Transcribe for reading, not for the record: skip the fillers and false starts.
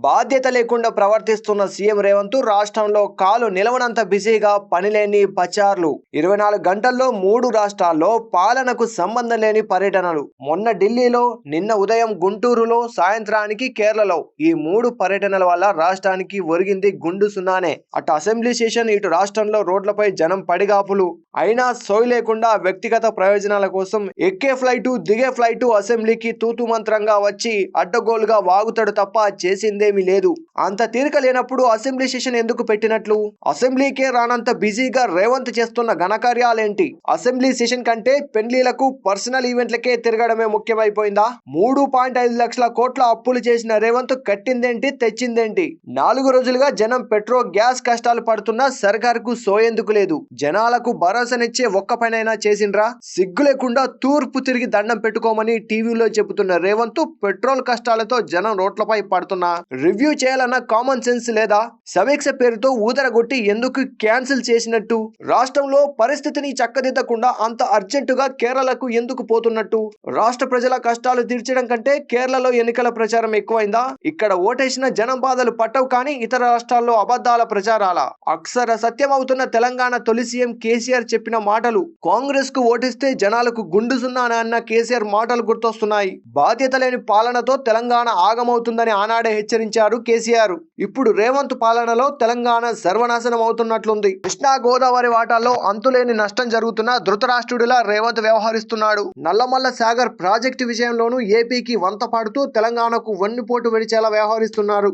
బాధ్యత లేకుండా ప్రవర్తిస్తున్న సీఎం రేవంత్ రాష్ట్రంలో కాలు నిలవనంత బిజీగా పనిలేని పచార్లు 24 గంటల్లో 3 రాష్ట్రాల్లో పాలనకు సంబంధం లేని పర్యటనలు. మొన్న ఢిల్లీలో, నిన్న ఉదయం గుంటూరులో, సాయంత్రానికి కేరళలో. ఈ 3 పర్యటనల వల్ల రాష్ట్రానికి ఒరిగింది గుండు సున్నానే. అటు అసెంబ్లీ సెషన్, ఇటు రాష్ట్రంలో రోడ్లపై జనం పడిగాపులు. అయినా సోయి లేకుండా వ్యక్తిగత ప్రయోజనాల కోసం ఎక్కే ఫ్లైటు, దిగే ఫ్లైటు అసెంబ్లీకి తూతు మంత్రంగా వచ్చి అడ్డగోలుగా వాగుతాడు తప్ప చేసిందేమీ లేదు. అంత తీరిక లేనప్పుడు అసెంబ్లీ సెషన్ ఎందుకు పెట్టినట్లు? అసెంబ్లీకే రానంత బిజీగా రేవంత్ చేస్తున్న ఘనకార్యాలేంటి? అసెంబ్లీ సెషన్ కంటే పెళ్లిలకు, పర్సనల్ ఈవెంట్లకే తిరగడమే ముఖ్యమైపోయిందా? 3.5 లక్షల కోట్ల అప్పులు చేసిన రేవంత్ కట్టిందేంటి, తెచ్చిందేంటి? 4 రోజులుగా జనం పెట్రోల్, గ్యాస్ కష్టాలు పడుతున్నా సర్కారుకు సోయేందుకు లేదు. జనాలకు భరోసానిచ్చే ఒక్క పనైనా చేసిండ్రా? సిగ్గు లేకుండా తూర్పు తిరిగి దండం పెట్టుకోమని టీవీలో చెబుతున్న రేవంత్ పెట్రోల్ కష్టాలతో జనం రోడ్లపై పడుతున్నా రివ్యూ చేయాలన్న కామన్ సెన్స్ లేదా? సమీక్ష పేరుతో ఊదరగొట్టి ఎందుకు క్యాన్సిల్ చేసినట్టు? రాష్ట్రంలో పరిస్థితిని చక్కదిద్దకుండా అంత అర్జెంటుగా కేరళకు ఎందుకు పోతున్నట్టు? రాష్ట్ర ప్రజల కష్టాలు తీర్చడం కంటే కేరళలో ఎన్నికల ప్రచారం ఎక్కువైందా? ఇక్కడ ఓటేసిన జనం బాధలు పట్టవు కానీ ఇతర రాష్ట్రాల్లో అబద్ధాల ప్రచారాల. అక్షర సత్యం అవుతున్న తెలంగాణ తొలి సీఎం కేసీఆర్ చెప్పిన మాటలు. కాంగ్రెస్ కు ఓటిస్తే జనాలకు గుండు సున్నా అన్న కేసీఆర్ మాటలు గుర్తొస్తున్నాయి. బాధ్యత లేని పాలనతో తెలంగాణ ఆగమవుతుందని ఆనాడే హెచ్చరించారు కేసీఆర్. ఇప్పుడు రేవంత్ పాలనలో తెలంగాణ సర్వనాశనం అవుతున్నట్లుంది. కృష్ణా, గోదావరి వాటాల్లో అంతులేని నష్టం జరుగుతున్నా ధృతరాష్ట్రుడిలా రేవంత్ వ్యవహరిస్తున్నాడు. నల్లమల్ల సాగర్ ప్రాజెక్టు విషయంలోనూ ఏపీకి వంత పాడుతూ తెలంగాణకు వన్నిపోటు విడిచేలా వ్యవహరిస్తున్నారు.